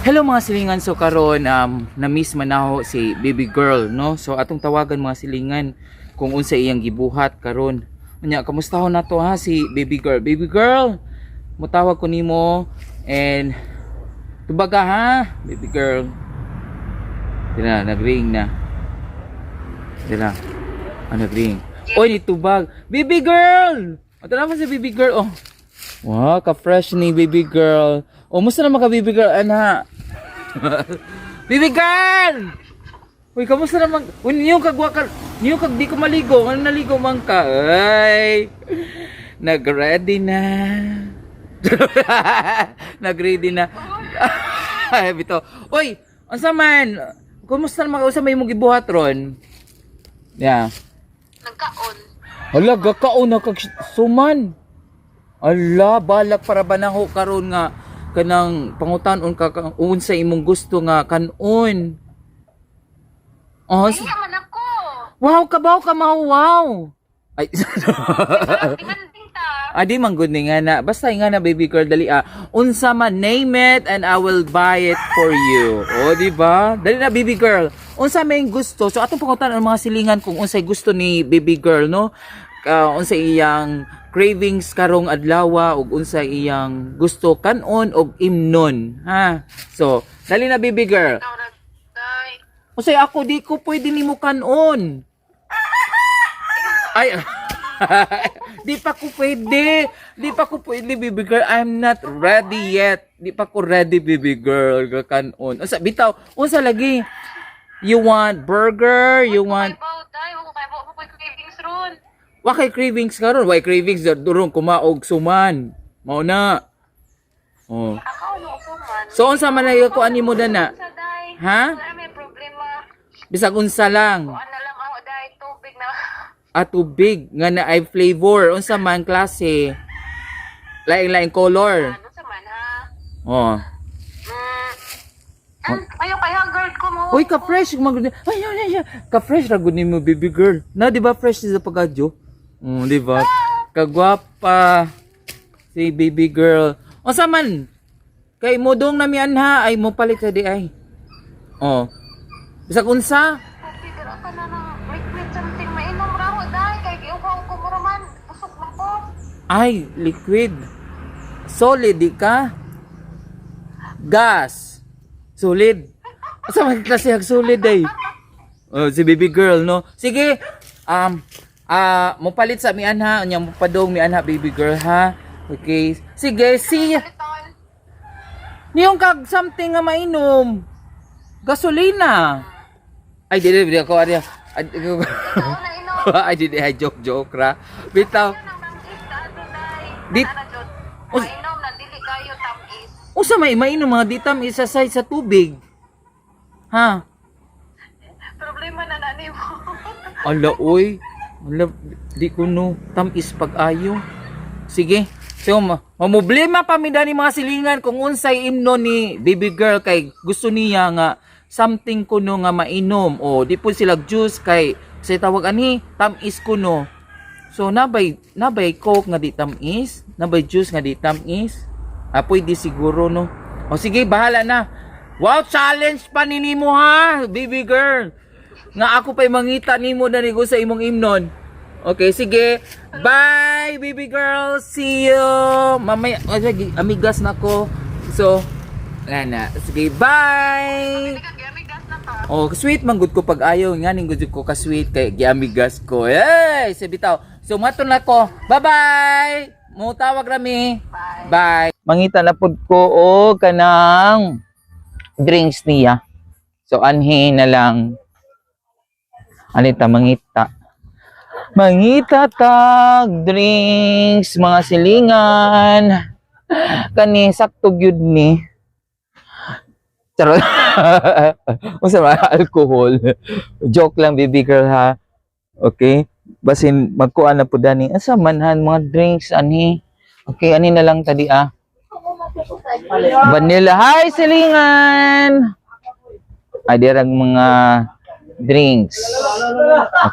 Hello mga silingan, so karon na-miss man ako si baby girl, no? So atong tawagan mga silingan kung unsa iyang gibuhat karon. Unya, kamusta ho nato ha si baby girl? Baby girl, mutawag ko nimo and tubaga ha, baby girl. Dila, nagring na. Dila. Nagring. Oy, ni tubag. Baby girl! Ato na si baby girl. Oh. Wow, ka-fresh ni baby girl. O, musta naman ka baby girl, ana? Baby girl! Uy, kamusta naman? Uy, niyo kagwa ka, niyo kag di ko maligo. Ano naligo man ka? Ay, nag-ready na. Nag-ready na. Ay, bito. Uy, ansa man? Kumusta naman ka? Usa may mong gibuhat ron? Yeah. Nagkaon. Hala, gakaon na kag suman. Ala, balak para ba na ho karon nga kanang pangutan-on ka unsa imong gusto nga kanon. Oh, Kaya man ako. wow, kabaw ka wow. Ay, Demanding ta. adi man good ni nga na. Basta nga na baby girl dali unsa man name it and I will buy it for you. O di ba? Dali na baby girl. Unsa may gusto? So atong pangutan-on mga silingan kung unsay gusto ni baby girl, no? Unsa iyang cravings karong adlaw ug unsa iyang gusto kanon og imnon, ha? So, dali na baby girl. Ikaw na, day. Usay ako di ko pwede nimo kanon. Ay. Di pa ko pwede. Di pa ko pwede baby girl. I'm not ready yet. Di pa ko ready baby girl kanon. Unsa bitaw? Unsa lagi? You want burger? You want Day, wako kay mo ko cravings ron. wa kay cravings karon? Why cravings durong kumaog suman. Mao na. Oh. Ako ano ko man. So unsa man lagi ko ani mo dana? Sa day. Ha? Wala may problema. Bisag unsa lang. Kuan na lang ako day tubig na. Tubig nga na ay flavor. Unsa man klase? Laing-laing color. Ano sa man ha? Oh. Ayo kaya girl ko mo. Uy, ka-fresh magud. Ay. Ka-fresh ra gud nimo baby girl. Na di ba fresh sa pagadyo? Di ba? Kagwapa si baby girl. Unsa man? Kay modong nami anha ay mo palit sa di ay. Oh. Bisag unsa? Figure ka na ng liquid something mainom ra ho day kay giuhaw ko mo raman. Busog na ko. Ay, liquid. Solid di ka? Gas. Solid. Asa man klase hag solid ay? Oh, si baby girl no. Sige. Mo palit sa mi anha, nya mo padong mi anha baby girl ha. Okay. Sige, see. Litol. Niyong kag something nga mainom. Gasolina. Ay, di ako ari. Ikaw na inom. Ay, di joke ra. Bitaw. Yan ang tamis ka ato day. Di- Ana jud. Us- Mainom na dili kayo tamis. Usa may mainom mga ditam isasay sa tubig. Ha? Problema na nani mo. Ala, oy. Ala, di ko no. Tamis pag-ayo. Sige. So, mamblema pa mi dani mga silingan kung unsay imno ni baby girl kay gusto niya nga something kuno nga mainom. O, di po sila juice kay say tawag ani, tamis kuno. So, nabay coke nga di tamis. Nabay juice nga di tamis. Pwede siguro no. O, sige, bahala na. Wow, challenge pa ni nimo ha, baby girl. Nga ako pa'y mangita nimo na nigo sa imong imnon. Okay, sige. Bye, baby girl. See you. Mamaya, amigas na ko. So, na. Sige, bye. Dili ka giamigas na ka. Oh, sweet man gud ko pag ayaw. Nga ning gud ko ka sweet kay giamigas ko. Hey, sabitaw. So, maton na ko. Bye-bye. Mo tawag rami. Bye. Mangita na pud ko og kanang drinks niya. So, anhi na lang. Alita, mangita. Mangita tag drinks, mga silingan. Kani, sakto gyud ni. Charot. Unsa ba? Alcohol. Joke lang, baby girl ha. Okay? Basin, magkuan na po dani. Asa manhan, mga drinks, ani. Okay, ani na lang tadi Vanilla. Hi, silingan! Ay, dirang mga drinks.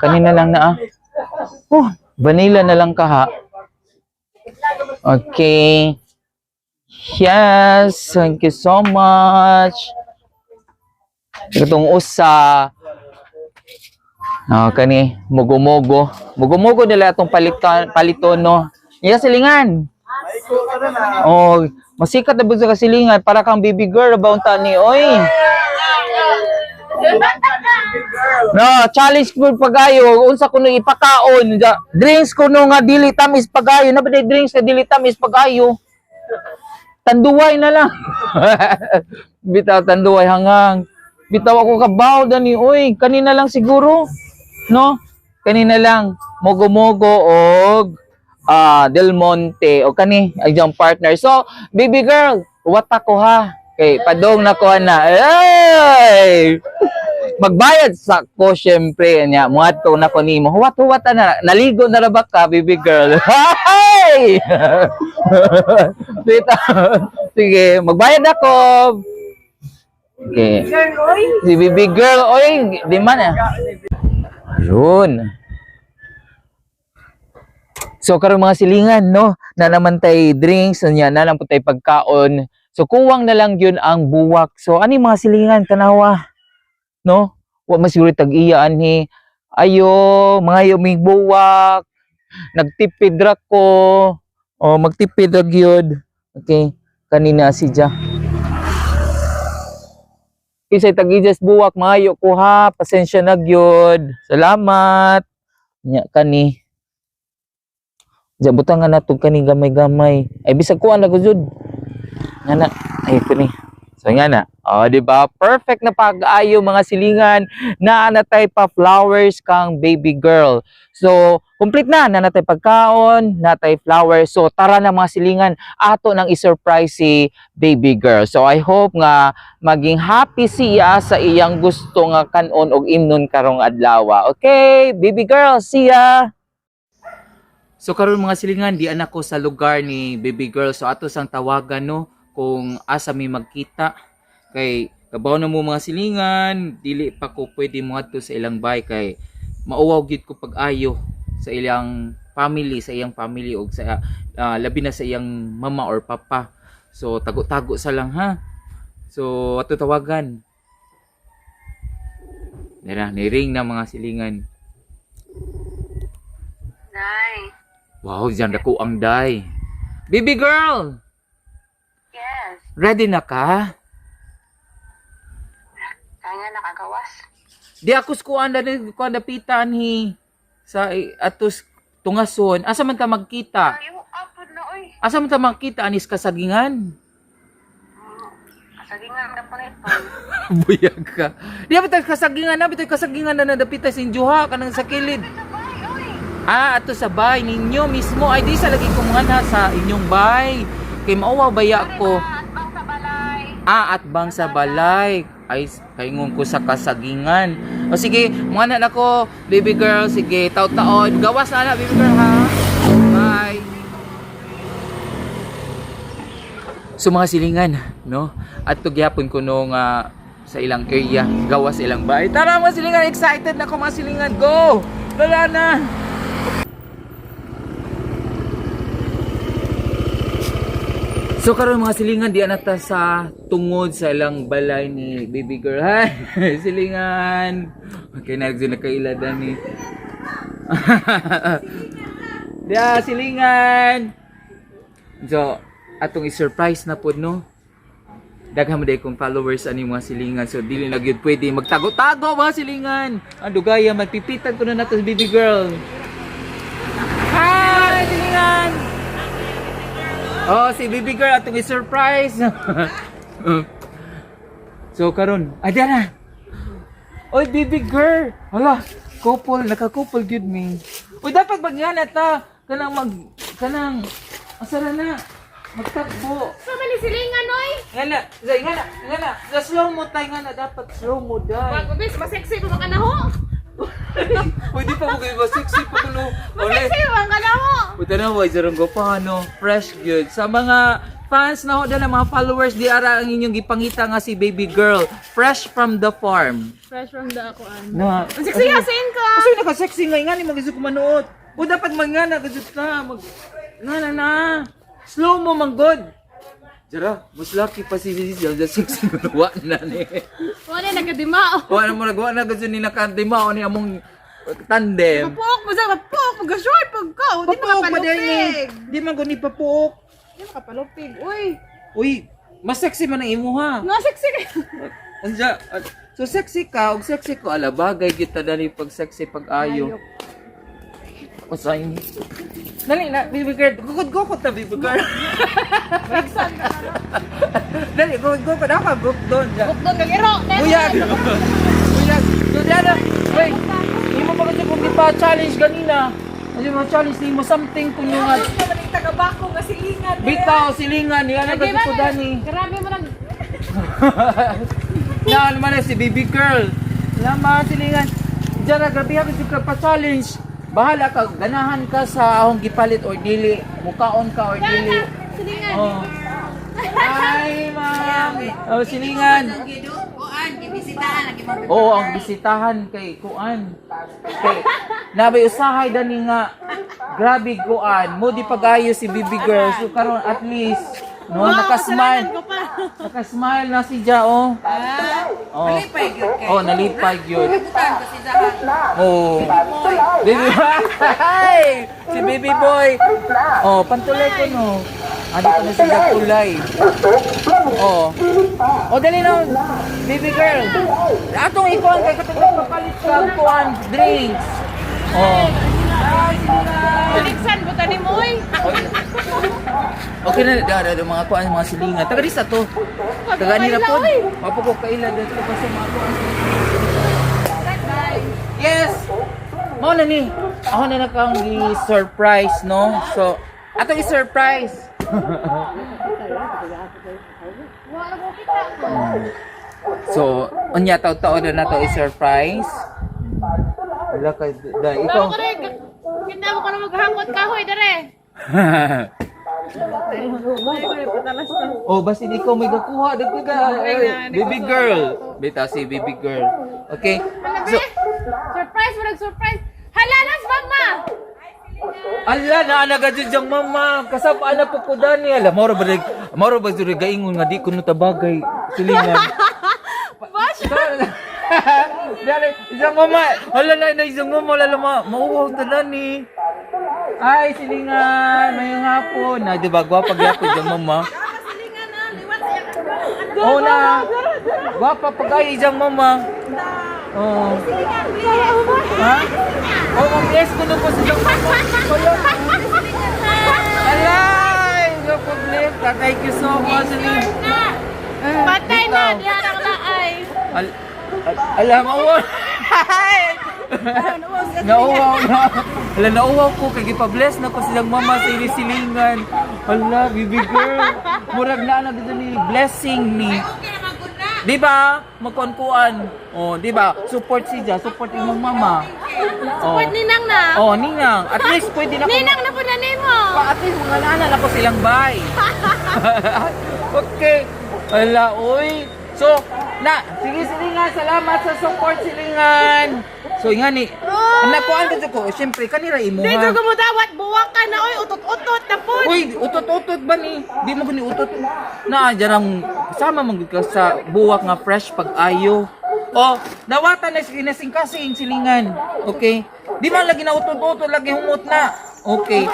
Kanina lang na Oh, vanilla na lang ka ha. Okay. Yes, thank you so much. Itong usa. Kani, mugo-mugo. Mugo-mugo nila itong paliton, no? Iya, silingan. Oh, masikat na ba sa kasilingan para kang baby girl ba unta ni oy. No, challenge food pagayo unsa kuno ipakaon drinks kuno nga dili tamis pagayo na ba drinks nga dili tamis pagayo. Tanduway na lang. Bitaw tanduway hangang. Bitaw ako kabaw dani oy, kanina lang siguro. No? Kanina lang mogo-mogo og Del Monte o kani ay yung partner. So, baby girl, what ako ha? Kay padong na ko na. Ay! Magbayad sa ko syempre nya. Muadto na ko nimo. Huwat na. Naligo na ra ba ka, baby girl? Hey! Sige, magbayad ako. Okay. Si baby girl, oy, di man ah. Yun. So karon mga silingan no, na naman tay drinks nya na lang po tay pagkaon. So kuwang na lang yun ang buwak. So ani mga silingan tanawa no? Wa masiguro tag-iya anhi. Ayo, mga may buwak. Nagtipid ra ko. O magtipid ra gyud. Okay, kanina si Ja. Kisay tag-ijas buwak maayo ko ha. Pasensya na gyud. Salamat. Nya kani. Jabutan nga natong kani gamay-gamay. Ay bisag kuan na gud. Ngana, ay ito ni. So nga na. Oh, di ba? Perfect na pag-ayo mga silingan na natay pa flowers kang baby girl. So, complete na natay pagkaon, natay flowers. So, tara na mga silingan ato nang i-surprise si baby girl. So, I hope nga maging happy siya sa iyang gusto nga kanon og imnon karong adlaw. Okay, baby girl, see ya. So karon mga silingan, di anak ko sa lugar ni baby girl. So ato sang tawagan no kung asa mi magkita. Kay kabaw na mo mga silingan, dili pa ko pwede mo adto sa ilang bay kay mauwaw gyud ko pag-ayo sa ilang family, sa iyang family og sa labi na sa iyang mama or papa. So tago-tago sa lang ha. So ato tawagan. Nira, ni-ring na mga silingan. Nay. Wow, diyan dako ang day. Baby girl, Yes. ready na ka? Kaya nga nakagawas. Di ako skuan na pitan hi sa atos tungason. Asa man ta magkita? Ayaw, apod na, oy. Asa man ta magkita anis kasagingan? Kasagingan na po nito. Buyag ka. Di ba tayo kasagingan na? Bitoy kasagingan na nadapita sa injuha kanang sa kilid. Sabay, oy. Ato sa bay ninyo mismo. Ay di sa lagi ko mga sa inyong bay. Kay mauwa baya ko. At bang sa balay. At bang sa balay. Ay kaingon ko sa kasagingan. O sige, mga na ko, baby girl, sige, taon-taon. Gawas na baby girl ha. Bye. So mga silingan, no? At tugyapon ko nung sa ilang area, gawas ilang bahay. Tara mga silingan, excited na ko mga silingan. Go! Lala na! So karon mga silingan, di anata sa tungod sa ilang balay ni baby girl. Hi, silingan. Okay, nagkailada ni. Dia silingan. So, atong i-surprise na pod no. Daghan mo day kong followers ani mga silingan. So dili na gyud pwede magtago-tago mga silingan. Ang dugaya magpipitan ko na nato sa baby girl. Hi, silingan. Oh, si baby girl atong i-surprise. So karon, adya na. Oy, baby girl. Hala, couple, naka-couple gyud mi. Oy, dapat magngana ta kanang asara na. Magtakbo. Sa mali silingan, oy. Ngana. Sa slow mo tayo ngana, dapat slow mo dai. Bis, masexy pa ka na ho. Pwede pa mo kayo ba sexy pa kuno. Masexy pa ka na ho. Puta na boy, jarong go pa ano, fresh good. Sa mga fans na ho dala, mga followers di ara ang inyong gipangita nga si baby girl, fresh from the farm. Fresh from the akuan. Na. Sexy hasin ka. Kasi naka-sexy nga ingani magisu ko manuot. O dapat mangana gud ta mag ngana na. Slow mo man good. Jara, mas lucky pa si Zizi. Diyan sexy guluwa na ni. Wala nagkadimao. Wala mo nagawa na kasi ni nakandima o ni among tandem. Papok, masang papok. Pag-short, pagka. Di Papuok pa din ni. makapalupig. Di man guni papuok. Di makapalupig. Uy, Uy, mas sexy man ang imo ha. nasexy ka. Anja, so sexy ka, og sexy ko ala bagay kita dali pag sexy pag ayo. Usay ni. Dali na, baby girl. Gugod ta, baby girl. Ragsan ka na. Dali, gugod ka. Naka, gugod doon. Bukdon kang iro. Buyag! Buyag! So, Diana, wait. Hindi mo pa kasi kung di pa challenge ganina. Kasi mo challenge, hindi mo something kung yung Ano naman yung taga-bako nga silingan. bitaw, silingan. Yan ang kasi ko, Dani. Grabe mo nang... Yan naman si baby girl. Lama, silingan. Diyan, grabe ka kasi pa challenge. Bahala ka, ganahan ka sa akong gipalit or dili. Mukaon ka or dili. Silingan. Oh. Ay, ma'am. Oh, silingan. Oo, ang bisitahan kay Kuan. Kay nabay usahay dani nga. Grabe Kuan, mo di pagayo si baby girl. So karon at least no nakasmile. Nakasmile na si Ja oh. Oh. Nalipay gyud kay. Oh, nalipay gyud. Oh. Baby boy. Si baby boy. Oh, pantulay ko no. Ano ko na sila kulay. Oh. Oh, dali na. Baby girl. Atong ikuan kay katong papalit ka kuan drinks. Oh. Baliksan, buta ni mo eh. Okay na da mga kuan mga silingan. Taga disa to. Taga nila po. Mapugok kaila dito pa sa mga kuan. Yes. Mo na ni. Ako na nakang i-surprise no. So, ato i-surprise. So, unya taw-taw na nato i-surprise. Wala ka dahil ikaw. Ikaw. Kita mo ka na maghangot kahoy, dere. Oh, basta di ko may gakuha dagko ka. Baby girl. Bita si baby girl. Okay. So, Surprise, marag surprise. Halalas, mama! ala na nagadjud jang mama. Kasabaan na po ko dani. Ala moro ba jud gaingon nga di ko no tabagay silingan. Dali, isang mama. Hala na isang mama lalo mauwaw ta dani. Ay silingan, mayong hapon. Na di ba gwapa gyapon jang mama. Oh na. Gwapa pagay jang mama. Oh. Ha? Oh, mag-bless ko na po sa jang mama. Alay! Go-bless ka. Thank you so much. Patay na, diharang na ay. Alam mo. Nauwaw na. Ala, nauwaw ko. Kaya ipa-bless na ko silang mama sa silingan. Ala, baby girl. Murag na dito ni blessing ni. Di ba? Magkuan-kuan. Oh, di ba? Support si Ja, support imong mama. Oh. Support ninang na. Oh, ninang. At least pwede na ko. Ninang na po na mo. At least mga nana na ko silang bay. Okay. Ala, uy. So, sige silingan, salamat sa support silingan. So, nga ni, nakuan ka ko, syempre, kanira imo Dito ha. ko mo dawat, buwak ka na, oy, utot-utot na po. Uy, utot-utot ba ni? Di mo gani utot. Na, dyan sama mong ka sa buwak nga fresh pag-ayo. Oh, dawatan na sinasing-kasing silingan. Okay? Di man lagi na utot-utot, lagi humot na. Okay.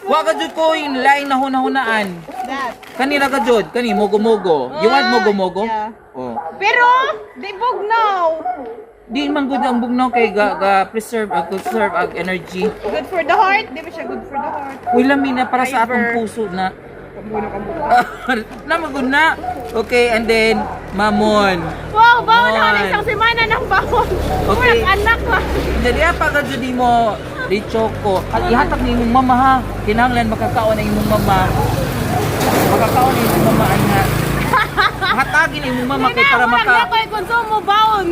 Wa ka jud ko yung lain na hunahunaan. That. Kanira ka jud, kani mogo-mogo. You want mogo-mogo? Yeah. Oh. Pero, di bugnaw. Di man gud ang bugnaw kay ga preserve conserve ang energy. Good for the heart. Di ba siya good for the heart? Uy lami na para sa Fiber. akong puso na. Namagod na. Okay, and then mamon. Wow, bawal na Mon. isang semana ng bawal. Okay. Murag anak ka. Jadi apa ka jud mo di choco. At ihatag ni imong mama ha. Kinahanglan makakaon na imong mama. Makakaon na imong mama ana. Hatagin imong mama kay para maka Ako ay konsumo baon.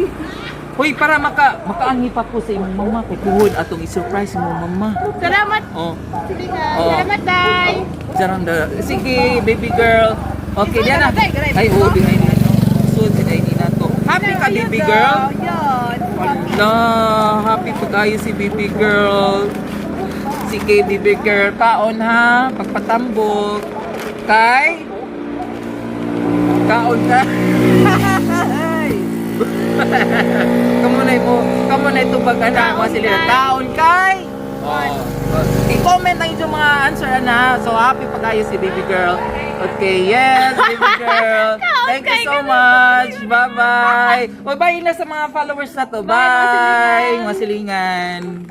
Hoy, para makaanhi pa ko sa imong mama kay tuhod atong i-surprise imong mama. Salamat. Oh. Silingan. Oh. Salamat, Day. Jarang da. Sige, baby girl. Okay, diyan na. Garay, Ay, oo, behind na. Sud sa day na to. Happy ka, baby girl? Yan. Wala, happy pa kayo si baby girl. Sige, baby girl, kaon ha, pagpatambok. Kay Taon ka. Kamo na itubag ana mga silingan. Taon kay. I-comment ang inyong mga answer ana. So happy pag-ayo si baby girl. Okay, yes, baby girl. Thank you so much. Bye-bye. Bye-bye na sa mga followers na to. Bye, mga silingan.